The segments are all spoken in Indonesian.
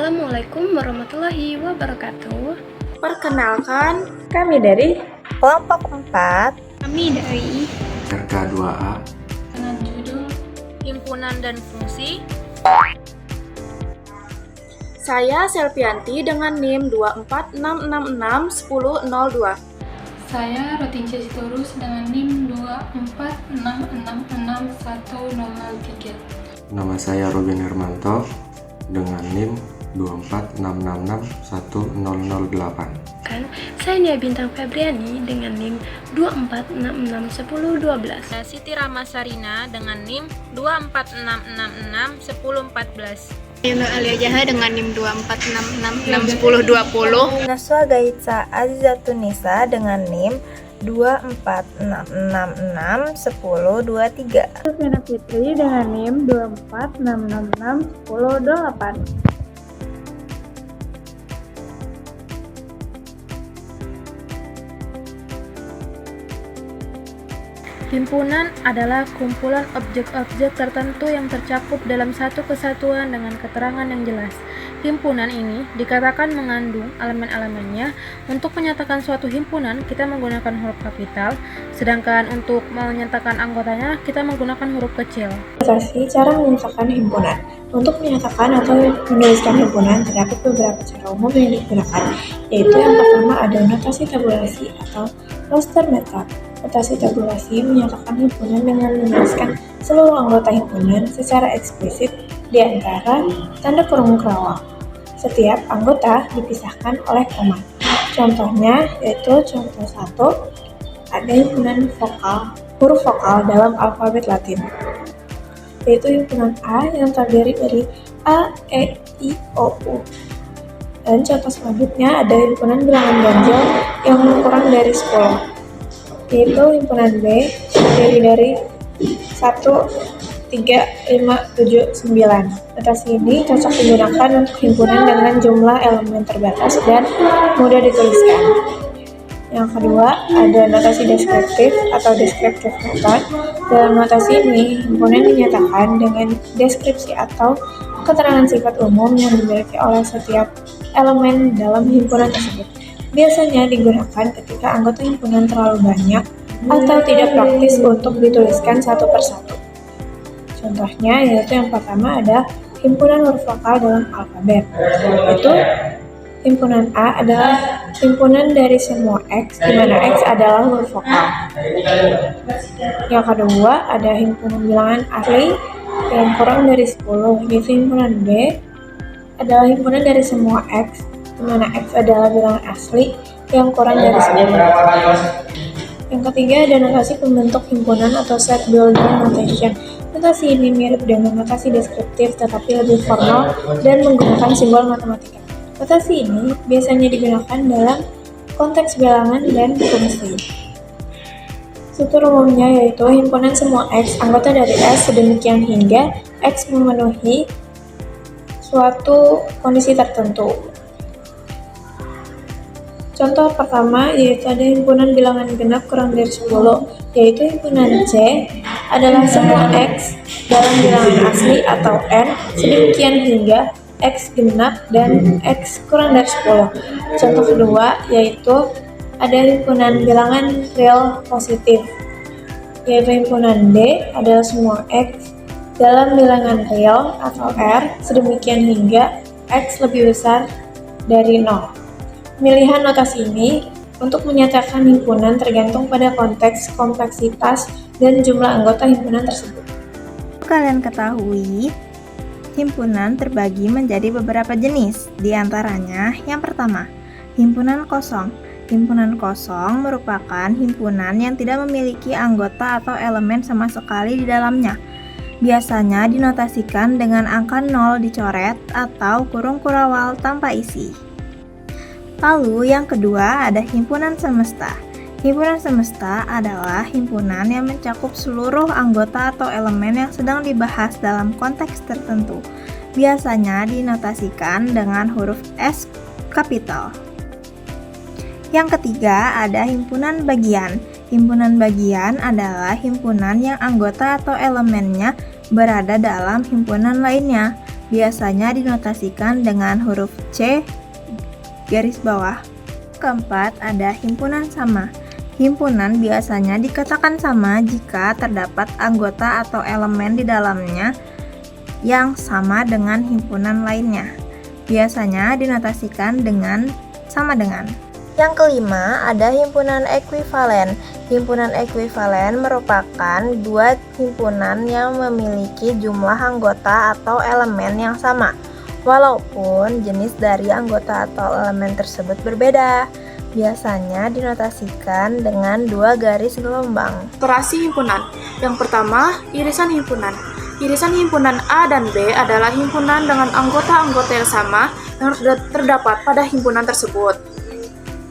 Assalamualaikum warahmatullahi wabarakatuh. Perkenalkan, kami dari kelompok 4. Kami dari RK2A dengan judul Himpunan dan Fungsi. Saya Selvianti dengan NIM 246661002. Saya Rotinca Sitorus dengan NIM 246666103. Nama saya Robin Hermanto dengan NIM 246661008. Saya Nia Bintang Febriani dengan NIM 246661012. Saya Siti Ramasarina dengan NIM 246661014. Nur Alia Jaha dengan NIM 246661020. Naswa Gaitsa Azizatunisa dengan NIM 246661023. Sufina Fitri dengan NIM 246661028. Himpunan adalah kumpulan objek-objek tertentu yang tercakup dalam satu kesatuan dengan keterangan yang jelas. Himpunan ini dikatakan mengandung elemen-elemennya. Untuk menyatakan suatu himpunan, kita menggunakan huruf kapital, sedangkan untuk menyatakan anggotanya, kita menggunakan huruf kecil. Notasi cara menyatakan himpunan. Untuk menyatakan atau menuliskan himpunan, terdapat beberapa cara umum yang digunakan, yaitu yang pertama ada notasi tabulasi atau roster method. Notasi tabulasi menyatakan himpunan dengan menuliskan seluruh anggota himpunan secara eksplisit di antara tanda kurung kerawang. Setiap anggota dipisahkan oleh koma. Contohnya yaitu contoh 1, ada himpunan huruf vokal dalam alfabet Latin, yaitu himpunan A yang terdiri dari A, E, I, O, U. Dan contoh selanjutnya ada himpunan bilangan ganjil yang kurang dari 10, yaitu himpunan B terdiri dari 1, 3, 5, 7, 9. Notasi ini cocok digunakan untuk himpunan dengan jumlah elemen terbatas dan mudah dituliskan. Yang kedua, ada notasi deskriptif atau descriptive method. Dalam notasi ini, himpunan dinyatakan dengan deskripsi atau keterangan sifat umum yang dimiliki oleh setiap elemen dalam himpunan tersebut. Biasanya digunakan ketika anggota himpunan terlalu banyak atau tidak praktis untuk dituliskan satu persatu. Contohnya yaitu yang pertama ada himpunan huruf vokal dalam alfabet, yaitu himpunan A adalah himpunan dari semua X, di mana X adalah huruf vokal. Yang kedua ada himpunan bilangan asli yang kurang dari 10, yaitu himpunan B adalah himpunan dari semua X, di mana X adalah bilangan asli yang kurang dari 10. Yang ketiga ada notasi pembentuk himpunan atau set builder notation. Notasi ini mirip dengan notasi deskriptif tetapi lebih formal dan menggunakan simbol matematika. Notasi ini biasanya digunakan dalam konteks bilangan dan fungsi. Struktur umumnya yaitu himpunan semua X anggota dari S sedemikian hingga X memenuhi suatu kondisi tertentu. Contoh pertama yaitu ada himpunan bilangan genap kurang dari 10, yaitu himpunan C adalah semua X dalam bilangan asli atau N sedemikian hingga X genap dan X kurang dari 10. Contoh kedua yaitu ada himpunan bilangan real positif, yaitu himpunan D adalah semua X dalam bilangan real atau R sedemikian hingga X lebih besar dari 0. Pemilihan notasi ini untuk menyatakan himpunan tergantung pada konteks, kompleksitas, dan jumlah anggota himpunan tersebut. Kalian ketahui, himpunan terbagi menjadi beberapa jenis. Di antaranya, yang pertama, himpunan kosong. Himpunan kosong merupakan himpunan yang tidak memiliki anggota atau elemen sama sekali di dalamnya. Biasanya dinotasikan dengan angka 0 dicoret atau kurung kurawal tanpa isi. Lalu yang kedua ada himpunan semesta. Himpunan semesta adalah himpunan yang mencakup seluruh anggota atau elemen yang sedang dibahas dalam konteks tertentu. Biasanya dinotasikan dengan huruf S kapital. Yang ketiga ada himpunan bagian. Himpunan bagian adalah himpunan yang anggota atau elemennya berada dalam himpunan lainnya. biasanya dinotasikan dengan huruf C garis bawah. Keempat, ada himpunan sama. Himpunan biasanya dikatakan sama jika terdapat anggota atau elemen di dalamnya yang sama dengan himpunan lainnya. Biasanya dinotasikan dengan sama dengan. Yang kelima, ada himpunan ekuivalen. Himpunan ekuivalen merupakan dua himpunan yang memiliki jumlah anggota atau elemen yang sama, walaupun jenis dari anggota atau elemen tersebut berbeda. Biasanya dinotasikan dengan dua garis gelombang. Operasi himpunan. Yang pertama, irisan himpunan. Irisan himpunan A dan B adalah himpunan dengan anggota-anggota yang sama yang terdapat pada himpunan tersebut,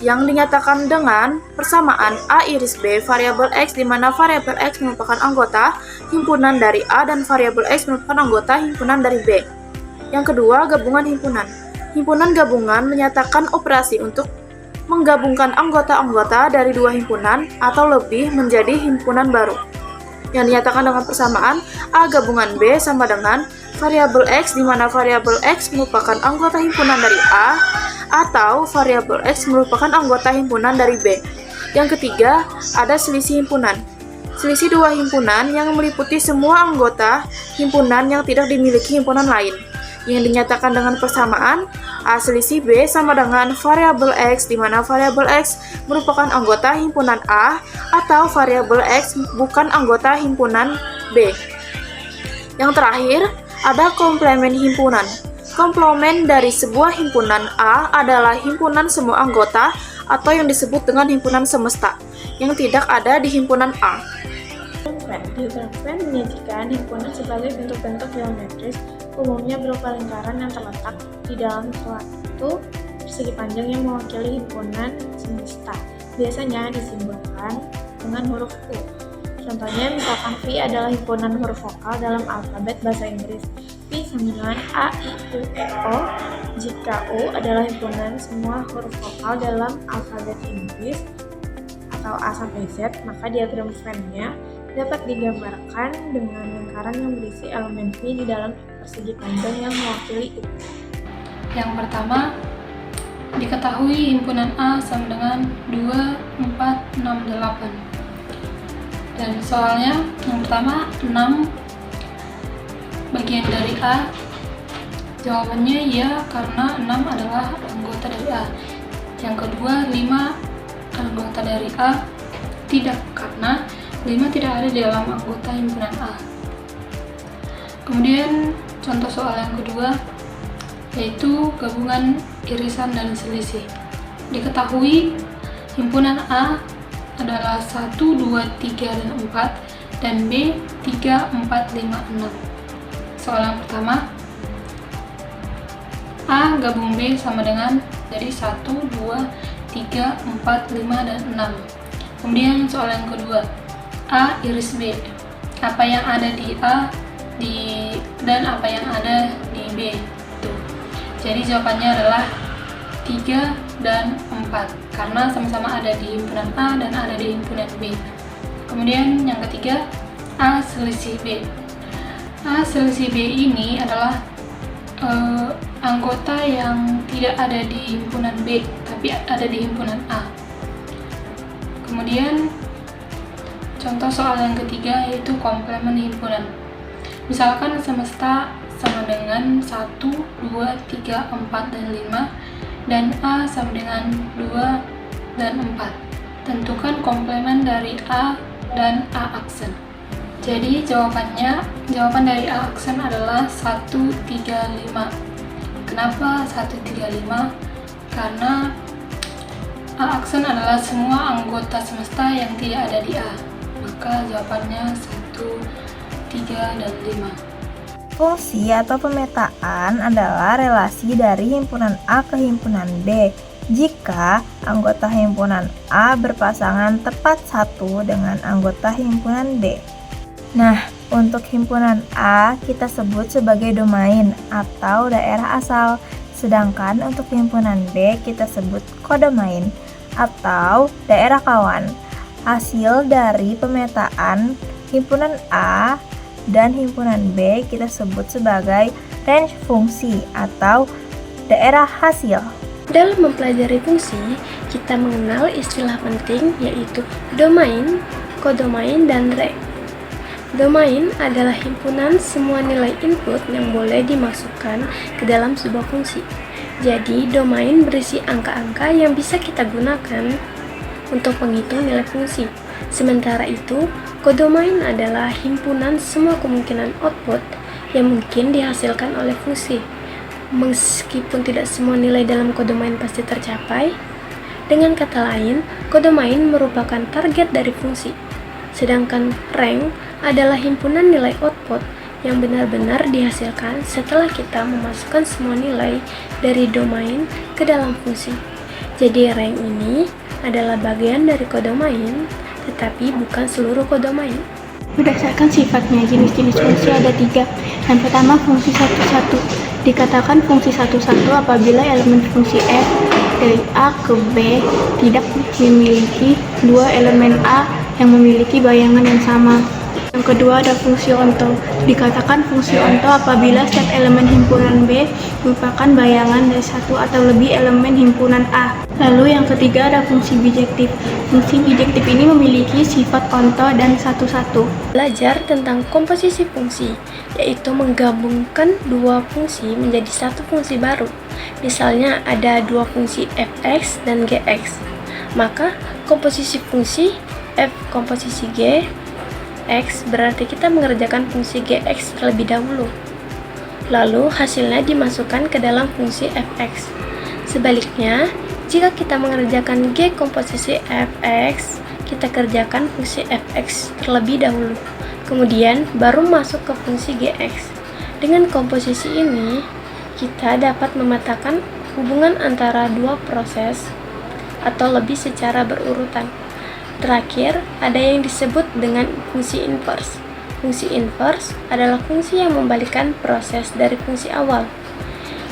yang dinyatakan dengan persamaan A iris B variabel X, di mana variabel X merupakan anggota himpunan dari A dan variabel X merupakan anggota himpunan dari B. Yang kedua, gabungan himpunan. Himpunan gabungan menyatakan operasi untuk menggabungkan anggota-anggota dari dua himpunan atau lebih menjadi himpunan baru, yang dinyatakan dengan persamaan A gabungan B sama dengan variabel X, di mana variabel X merupakan anggota himpunan dari A atau variabel X merupakan anggota himpunan dari B. Yang ketiga, ada selisih himpunan. Selisih dua himpunan yang meliputi semua anggota himpunan yang tidak dimiliki himpunan lain, yang dinyatakan dengan persamaan A selisih B sama dengan variabel X, di mana variabel X merupakan anggota himpunan A atau variabel X bukan anggota himpunan B. Yang terakhir, ada komplemen himpunan. Komplemen dari sebuah himpunan A adalah himpunan semua anggota atau yang disebut dengan himpunan semesta yang tidak ada di himpunan A. Diagram Venn menyajikan himpunan sebagai bentuk-bentuk geometris, umumnya berupa lingkaran yang terletak di dalam suatu persegi panjang yang mewakili himpunan semesta. Biasanya disimbolkan dengan huruf U. Contohnya, misalkan V adalah himpunan huruf vokal dalam alfabet bahasa Inggris. V sama dengan A, I, U, E, O. Jika U adalah himpunan semua huruf vokal dalam alfabet Inggris atau A sampai Z, maka diagram Venn-nya dapat digambarkan dengan lingkaran yang berisi elemen V di dalam persegi panjang yang mewakili U. Yang pertama, diketahui himpunan A sama dengan 2, 4, 6, 8. Dan soalnya yang pertama 6 bagian dari A. Jawabannya ya, karena 6 adalah anggota dari A. Yang kedua, 5 anggota dari A. Tidak, karena 5 tidak ada di dalam anggota himpunan A. Kemudian contoh soal yang kedua, yaitu gabungan irisan dan selisih. Diketahui himpunan A adalah 1, 2, 3, dan 4, dan B 3, 4, 5, 6. Soal yang pertama, A gabung B sama dengan jadi 1, 2, 3, 4, 5, dan 6. Kemudian soal yang kedua, A iris B. Apa yang ada di A dan apa yang ada di B. Jadi jawabannya adalah 3 dan 4, karena sama-sama ada di himpunan A dan ada di himpunan B. Kemudian yang ketiga, A selisih B. A selisih B ini adalah anggota yang tidak ada di himpunan B, tapi ada di himpunan A. Kemudian contoh soal yang ketiga yaitu komplemen himpunan. Misalkan semesta sama dengan 1, 2, 3, 4, dan 5, dan A sama dengan 2 dan 4. Tentukan komplemen dari A dan A aksen. Jadi jawaban dari A aksen adalah 1, 3, 5. Kenapa 1, 3, 5? Karena A aksen adalah semua anggota semesta yang tidak ada di A. Maka jawabannya 1, 3, dan 5. Fungsi atau pemetaan adalah relasi dari himpunan A ke himpunan B jika anggota himpunan A berpasangan tepat satu dengan anggota himpunan B. Nah, untuk himpunan A kita sebut sebagai domain atau daerah asal, sedangkan untuk himpunan B kita sebut kodomain atau daerah kawan. Hasil dari pemetaan himpunan A dan himpunan B kita sebut sebagai range fungsi atau daerah hasil. Dalam mempelajari fungsi, kita mengenal istilah penting yaitu domain, kodomain, dan range. Domain adalah himpunan semua nilai input yang boleh dimasukkan ke dalam sebuah fungsi. Jadi, domain berisi angka-angka yang bisa kita gunakan untuk menghitung nilai fungsi. Sementara itu, kodomain adalah himpunan semua kemungkinan output yang mungkin dihasilkan oleh fungsi. Meskipun tidak semua nilai dalam kodomain pasti tercapai, dengan kata lain, kodomain merupakan target dari fungsi. Sedangkan range adalah himpunan nilai output yang benar-benar dihasilkan setelah kita memasukkan semua nilai dari domain ke dalam fungsi. Jadi range ini adalah bagian dari kodomain, tetapi bukan seluruh kodomain. Berdasarkan sifatnya, jenis-jenis fungsi ada 3. Yang pertama, fungsi satu-satu. Dikatakan fungsi satu-satu apabila elemen fungsi f dari A ke B tidak memiliki dua elemen A yang memiliki bayangan yang sama. Yang kedua ada fungsi onto. Dikatakan fungsi onto apabila setiap elemen himpunan B merupakan bayangan dari satu atau lebih elemen himpunan A. Lalu yang ketiga ada fungsi bijektif. Fungsi bijektif ini memiliki sifat onto dan satu-satu. Belajar tentang komposisi fungsi, yaitu menggabungkan dua fungsi menjadi satu fungsi baru. Misalnya ada dua fungsi fx dan gx. Maka komposisi fungsi f komposisi g x berarti kita mengerjakan fungsi gx terlebih dahulu. Lalu hasilnya dimasukkan ke dalam fungsi fx. Sebaliknya, jika kita mengerjakan g komposisi fx, kita kerjakan fungsi fx terlebih dahulu. Kemudian baru masuk ke fungsi gx. Dengan komposisi ini, kita dapat memetakan hubungan antara dua proses atau lebih secara berurutan. Terakhir, ada yang disebut dengan fungsi inverse. Fungsi inverse adalah fungsi yang membalikkan proses dari fungsi awal.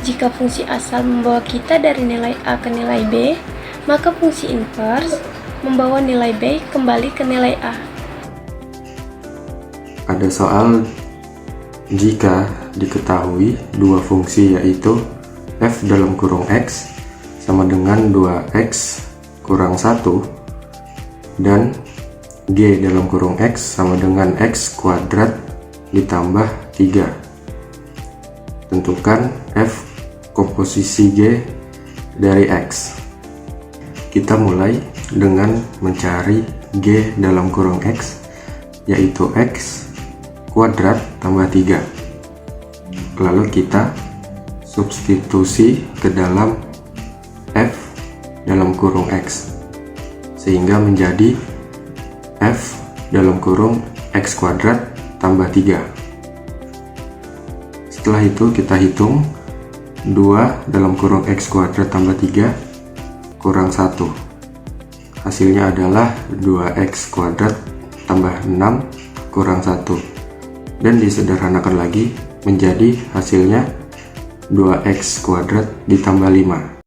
Jika fungsi asal membawa kita dari nilai A ke nilai B, maka fungsi inverse membawa nilai B kembali ke nilai A. Ada soal jika diketahui dua fungsi yaitu f dalam kurung x sama dengan 2x kurang 1 dan g dalam kurung x sama dengan x kuadrat ditambah 3. Tentukan f komposisi g dari x. Kita mulai dengan mencari g dalam kurung x, yaitu x kuadrat tambah 3. Lalu kita substitusi ke dalam f dalam kurung x, sehingga menjadi f dalam kurung x kuadrat tambah 3. Setelah itu kita hitung 2 dalam kurung x kuadrat tambah 3 kurang 1. Hasilnya adalah 2x kuadrat tambah 6 kurang 1. Dan disederhanakan lagi menjadi hasilnya 2x kuadrat ditambah 5.